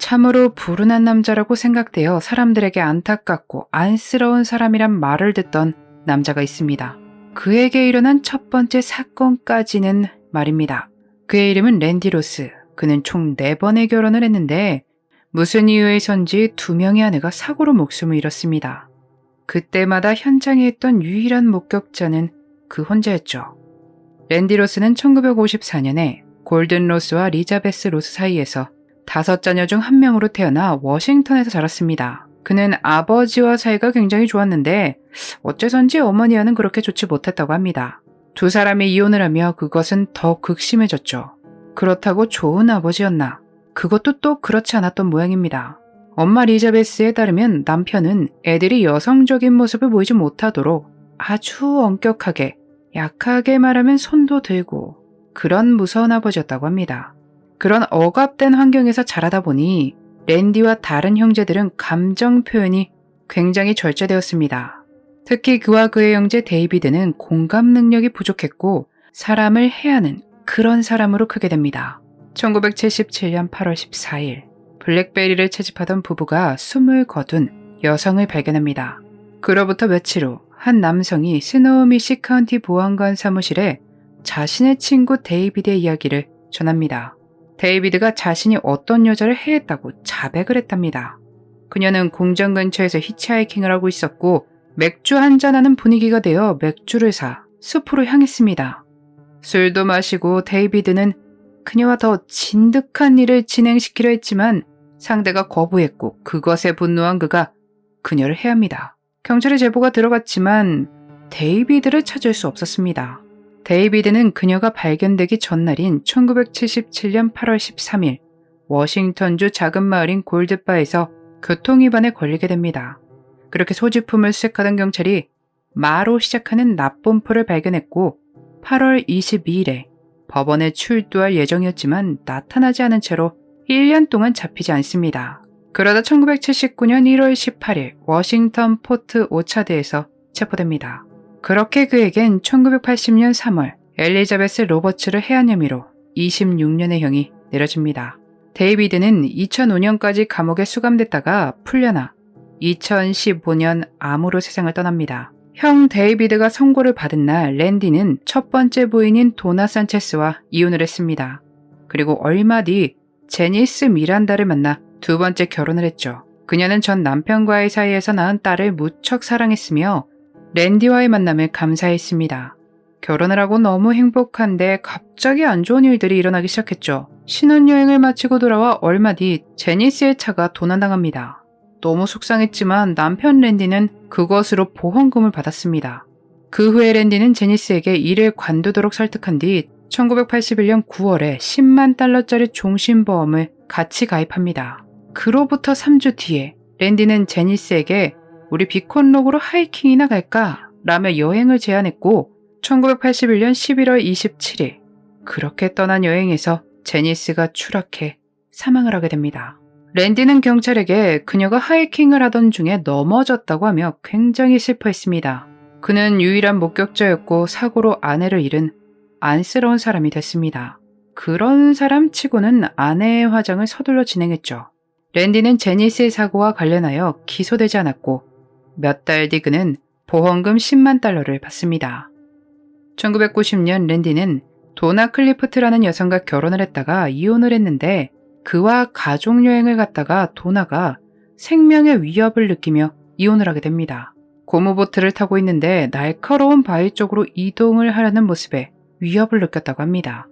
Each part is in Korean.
참으로 불운한 남자라고 생각되어 사람들에게 안타깝고 안쓰러운 사람이란 말을 듣던 남자가 있습니다. 그에게 일어난 첫 번째 사건까지는 말입니다. 그의 이름은 랜디 로스. 그는 총 4번의 결혼을 했는데 무슨 이유에선지 2명의 아내가 사고로 목숨을 잃었습니다. 그때마다 현장에 있던 유일한 목격자는 그 혼자였죠. 랜디 로스는 1954년에 골든 로스와 리자베스 로스 사이에서 5자녀 중 1명으로 태어나 워싱턴에서 자랐습니다. 그는 아버지와 사이가 굉장히 좋았는데 어째선지 어머니와는 그렇게 좋지 못했다고 합니다. 2사람이 이혼을 하며 그것은 더 극심해졌죠. 그렇다고 좋은 아버지였나? 그것도 또 그렇지 않았던 모양입니다. 엄마 리자베스에 따르면 남편은 애들이 여성적인 모습을 보이지 못하도록 아주 엄격하게 약하게 말하면 손도 들고 그런 무서운 아버지였다고 합니다. 그런 억압된 환경에서 자라다 보니 랜디와 다른 형제들은 감정 표현이 굉장히 절제되었습니다. 특히 그와 그의 형제 데이비드는 공감 능력이 부족했고 사람을 해하는 그런 사람으로 크게 됩니다. 1977년 8월 14일 블랙베리를 채집하던 부부가 숨을 거둔 여성을 발견합니다. 그로부터 며칠 후 한 남성이 스노우미시 카운티 보안관 사무실에 자신의 친구 데이비드의 이야기를 전합니다. 데이비드가 자신이 어떤 여자를 해했다고 자백을 했답니다. 그녀는 공장 근처에서 히치하이킹을 하고 있었고 맥주 한잔하는 분위기가 되어 맥주를 사 숲으로 향했습니다. 술도 마시고 데이비드는 그녀와 더 진득한 일을 진행시키려 했지만 상대가 거부했고 그것에 분노한 그가 그녀를 해합니다. 경찰에 제보가 들어갔지만 데이비드를 찾을 수 없었습니다. 데이비드는 그녀가 발견되기 전날인 1977년 8월 13일 워싱턴주 작은 마을인 골드바에서 교통위반에 걸리게 됩니다. 그렇게 소지품을 수색하던 경찰이 마로 시작하는 납본표를 발견했고 8월 22일에 법원에 출두할 예정이었지만 나타나지 않은 채로 1년 동안 잡히지 않습니다. 그러다 1979년 1월 18일 워싱턴 포트 오차드에서 체포됩니다. 그렇게 그에겐 1980년 3월 엘리자베스 로버츠를 해한 혐의로 26년의 형이 내려집니다. 데이비드는 2005년까지 감옥에 수감됐다가 풀려나 2015년 암으로 세상을 떠납니다. 형 데이비드가 선고를 받은 날 랜디는 첫 번째 부인인 도나 산체스와 이혼을 했습니다. 그리고 얼마 뒤 제니스 미란다를 만나 2번째 결혼을 했죠. 그녀는 전 남편과의 사이에서 낳은 딸을 무척 사랑했으며 랜디와의 만남을 감사했습니다. 결혼을 하고 너무 행복한데 갑자기 안 좋은 일들이 일어나기 시작했죠. 신혼여행을 마치고 돌아와 얼마 뒤 제니스의 차가 도난당합니다. 너무 속상했지만 남편 랜디는 그것으로 보험금을 받았습니다. 그 후에 랜디는 제니스에게 이를 관두도록 설득한 뒤 1981년 9월에 10만 달러짜리 종신보험을 같이 가입합니다. 그로부터 3주 뒤에 랜디는 제니스에게 우리 비콘록으로 하이킹이나 갈까? 라며 여행을 제안했고 1981년 11월 27일 그렇게 떠난 여행에서 제니스가 추락해 사망을 하게 됩니다. 랜디는 경찰에게 그녀가 하이킹을 하던 중에 넘어졌다고 하며 굉장히 슬퍼했습니다. 그는 유일한 목격자였고 사고로 아내를 잃은 안쓰러운 사람이 됐습니다. 그런 사람 치고는 아내의 화장을 서둘러 진행했죠. 랜디는 제니스의 사고와 관련하여 기소되지 않았고 몇 달 뒤 그는 보험금 10만 달러를 받습니다. 1990년 랜디는 도나 클리프트라는 여성과 결혼을 했다가 이혼을 했는데 그와 가족여행을 갔다가 도나가 생명의 위협을 느끼며 이혼을 하게 됩니다. 고무보트를 타고 있는데 날카로운 바위 쪽으로 이동을 하려는 모습에 위협을 느꼈다고 합니다.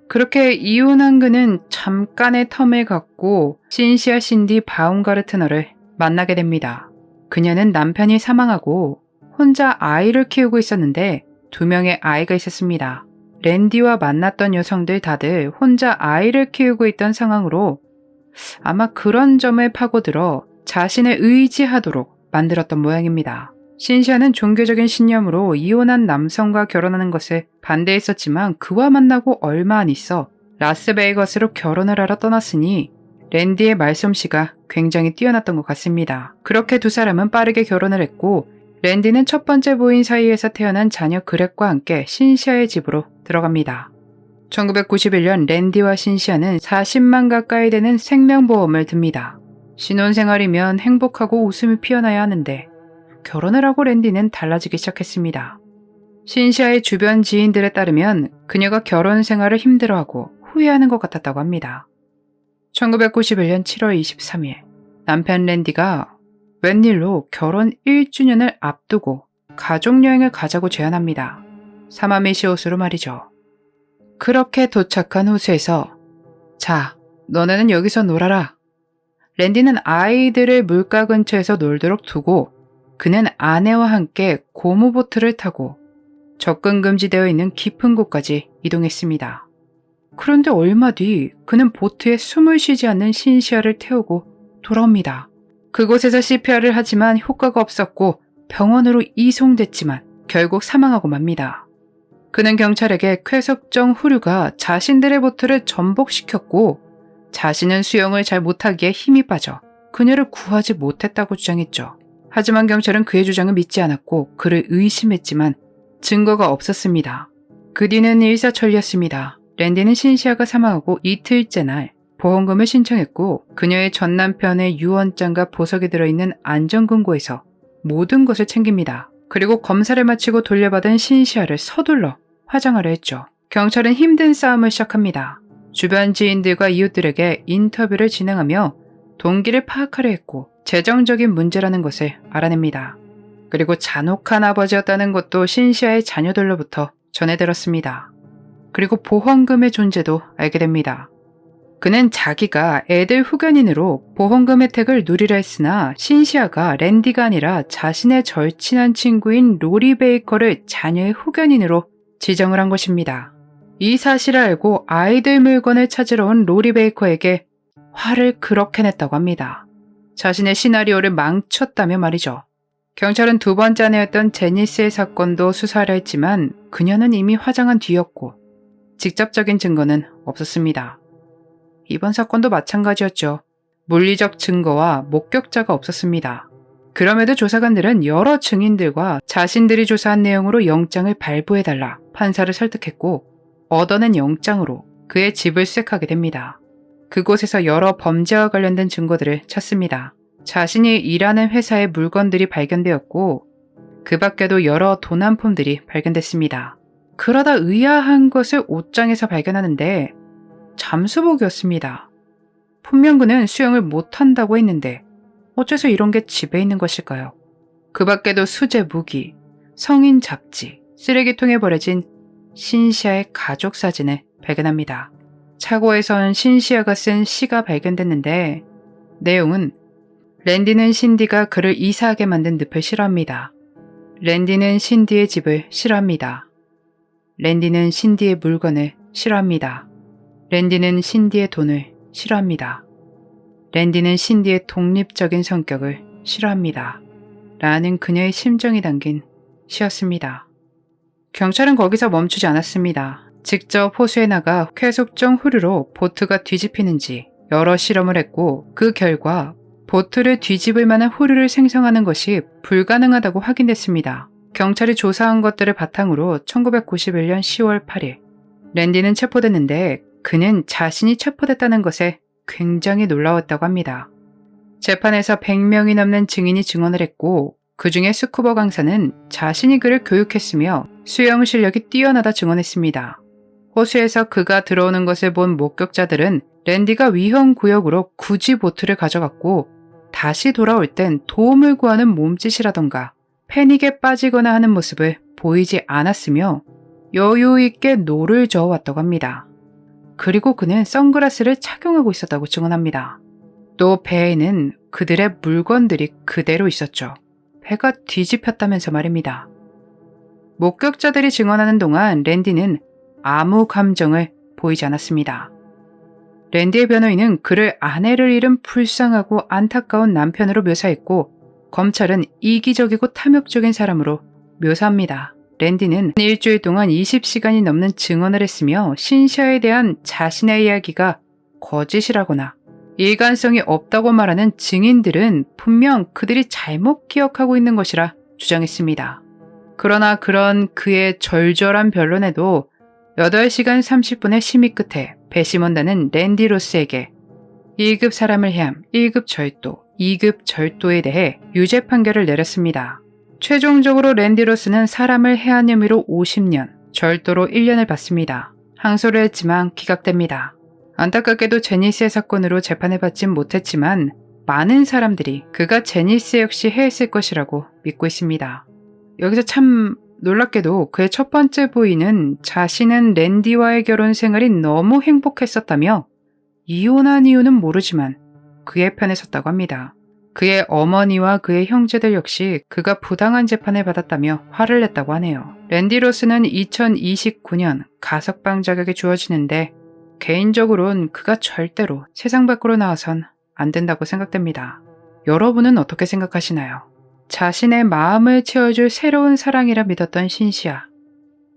그렇게 이혼한 그는 잠깐의 텀을 갖고 신시아 신디 바움가르트너를 만나게 됩니다. 그녀는 남편이 사망하고 혼자 아이를 키우고 있었는데 2명의 아이가 있었습니다. 랜디와 만났던 여성들 다들 혼자 아이를 키우고 있던 상황으로 아마 그런 점을 파고들어 자신을 의지하도록 만들었던 모양입니다. 신시아는 종교적인 신념으로 이혼한 남성과 결혼하는 것을 반대했었지만 그와 만나고 얼마 안 있어 라스베이거스로 결혼을 하러 떠났으니 랜디의 말솜씨가 굉장히 뛰어났던 것 같습니다. 그렇게 2사람은 빠르게 결혼을 했고 랜디는 첫 번째 부인 사이에서 태어난 자녀 그렉과 함께 신시아의 집으로 들어갑니다. 1991년 랜디와 신시아는 40만 가까이 되는 생명보험을 듭니다. 신혼생활이면 행복하고 웃음이 피어나야 하는데 결혼을 하고 랜디는 달라지기 시작했습니다. 신시아의 주변 지인들에 따르면 그녀가 결혼 생활을 힘들어하고 후회하는 것 같았다고 합니다. 1991년 7월 23일 남편 랜디가 웬일로 결혼 1주년을 앞두고 가족여행을 가자고 제안합니다. 사마미시옷으로 말이죠. 그렇게 도착한 호수에서 자, 너네는 여기서 놀아라. 랜디는 아이들을 물가 근처에서 놀도록 두고 그는 아내와 함께 고무보트를 타고 접근 금지되어 있는 깊은 곳까지 이동했습니다. 그런데 얼마 뒤 그는 보트에 숨을 쉬지 않는 신시아를 태우고 돌아옵니다. 그곳에서 CPR을 하지만 효과가 없었고 병원으로 이송됐지만 결국 사망하고 맙니다. 그는 경찰에게 쾌석정 후류가 자신들의 보트를 전복시켰고 자신은 수영을 잘 못하기에 힘이 빠져 그녀를 구하지 못했다고 주장했죠. 하지만 경찰은 그의 주장을 믿지 않았고 그를 의심했지만 증거가 없었습니다. 그 뒤는 일사천리였습니다. 랜디는 신시아가 사망하고 이틀째 날 보험금을 신청했고 그녀의 전 남편의 유언장과 보석이 들어있는 안전금고에서 모든 것을 챙깁니다. 그리고 검사를 마치고 돌려받은 신시아를 서둘러 화장하려 했죠. 경찰은 힘든 싸움을 시작합니다. 주변 지인들과 이웃들에게 인터뷰를 진행하며 동기를 파악하려 했고 재정적인 문제라는 것을 알아냅니다. 그리고 잔혹한 아버지였다는 것도 신시아의 자녀들로부터 전해들었습니다. 그리고 보험금의 존재도 알게 됩니다. 그는 자기가 애들 후견인으로 보험금 혜택을 누리려 했으나 신시아가 랜디가 아니라 자신의 절친한 친구인 로리 베이커를 자녀의 후견인으로 지정을 한 것입니다. 이 사실을 알고 아이들 물건을 찾으러 온 로리 베이커에게 화를 그렇게 냈다고 합니다. 자신의 시나리오를 망쳤다며 말이죠. 경찰은 두 번째 아내였던 제니스의 사건도 수사하려 했지만 그녀는 이미 화장한 뒤였고 직접적인 증거는 없었습니다. 이번 사건도 마찬가지였죠. 물리적 증거와 목격자가 없었습니다. 그럼에도 조사관들은 여러 증인들과 자신들이 조사한 내용으로 영장을 발부해달라 판사를 설득했고 얻어낸 영장으로 그의 집을 수색하게 됩니다. 그곳에서 여러 범죄와 관련된 증거들을 찾습니다. 자신이 일하는 회사의 물건들이 발견되었고 그 밖에도 여러 도난품들이 발견됐습니다. 그러다 의아한 것을 옷장에서 발견하는데 잠수복이었습니다. 분명 그는 수영을 못한다고 했는데 어째서 이런 게 집에 있는 것일까요? 그 밖에도 수제 무기, 성인 잡지, 쓰레기통에 버려진 신시아의 가족 사진을 발견합니다. 차고에선 신시아가 쓴 시가 발견됐는데 내용은 랜디는 신디가 그를 이사하게 만든 늪을 싫어합니다. 랜디는 신디의 집을 싫어합니다. 랜디는 신디의 물건을 싫어합니다. 랜디는 신디의 돈을 싫어합니다. 랜디는 신디의 독립적인 성격을 싫어합니다. 라는 그녀의 심정이 담긴 시였습니다. 경찰은 거기서 멈추지 않았습니다. 직접 호수에 나가 쾌속정 후류로 보트가 뒤집히는지 여러 실험을 했고 그 결과 보트를 뒤집을 만한 후류를 생성하는 것이 불가능하다고 확인됐습니다. 경찰이 조사한 것들을 바탕으로 1991년 10월 8일 랜디는 체포됐는데 그는 자신이 체포됐다는 것에 굉장히 놀라웠다고 합니다. 재판에서 100명이 넘는 증인이 증언을 했고 그 중에 스쿠버 강사는 자신이 그를 교육했으며 수영 실력이 뛰어나다 증언했습니다. 호수에서 그가 들어오는 것을 본 목격자들은 랜디가 위험구역으로 굳이 보트를 가져갔고 다시 돌아올 땐 도움을 구하는 몸짓이라던가 패닉에 빠지거나 하는 모습을 보이지 않았으며 여유 있게 노를 저어왔다고 합니다. 그리고 그는 선글라스를 착용하고 있었다고 증언합니다. 또 배에는 그들의 물건들이 그대로 있었죠. 배가 뒤집혔다면서 말입니다. 목격자들이 증언하는 동안 랜디는 아무 감정을 보이지 않았습니다. 랜디의 변호인은 그를 아내를 잃은 불쌍하고 안타까운 남편으로 묘사했고 검찰은 이기적이고 탐욕적인 사람으로 묘사합니다. 랜디는 일주일 동안 20시간이 넘는 증언을 했으며 신시아에 대한 자신의 이야기가 거짓이라거나 일관성이 없다고 말하는 증인들은 분명 그들이 잘못 기억하고 있는 것이라 주장했습니다. 그러나 그런 그의 절절한 변론에도 8시간 30분의 심의 끝에 배심원단은 랜디 로스에게 1급 사람을 해함, 1급 절도, 2급 절도에 대해 유죄 판결을 내렸습니다. 최종적으로 랜디 로스는 사람을 해한 혐의로 50년, 절도로 1년을 받습니다. 항소를 했지만 기각됩니다. 안타깝게도 제니스의 사건으로 재판을 받진 못했지만 많은 사람들이 그가 제니스 역시 해했을 것이라고 믿고 있습니다. 여기서 참 놀랍게도 그의 첫 번째 부인은 자신은 랜디와의 결혼 생활이 너무 행복했었다며 이혼한 이유는 모르지만 그의 편에 섰다고 합니다. 그의 어머니와 그의 형제들 역시 그가 부당한 재판을 받았다며 화를 냈다고 하네요. 랜디 로스는 2029년 가석방 자격이 주어지는데 개인적으론 그가 절대로 세상 밖으로 나와선 안 된다고 생각됩니다. 여러분은 어떻게 생각하시나요? 자신의 마음을 채워줄 새로운 사랑이라 믿었던 신시아,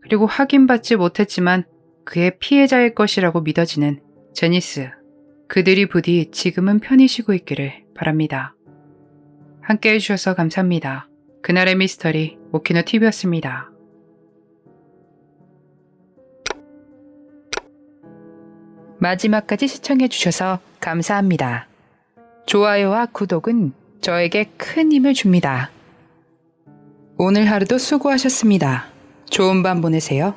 그리고 확인받지 못했지만 그의 피해자일 것이라고 믿어지는 제니스, 그들이 부디 지금은 편히 쉬고 있기를 바랍니다. 함께 해주셔서 감사합니다. 그날의 미스터리 오키노 TV였습니다. 마지막까지 시청해주셔서 감사합니다. 좋아요와 구독은 저에게 큰 힘을 줍니다. 오늘 하루도 수고하셨습니다. 좋은 밤 보내세요.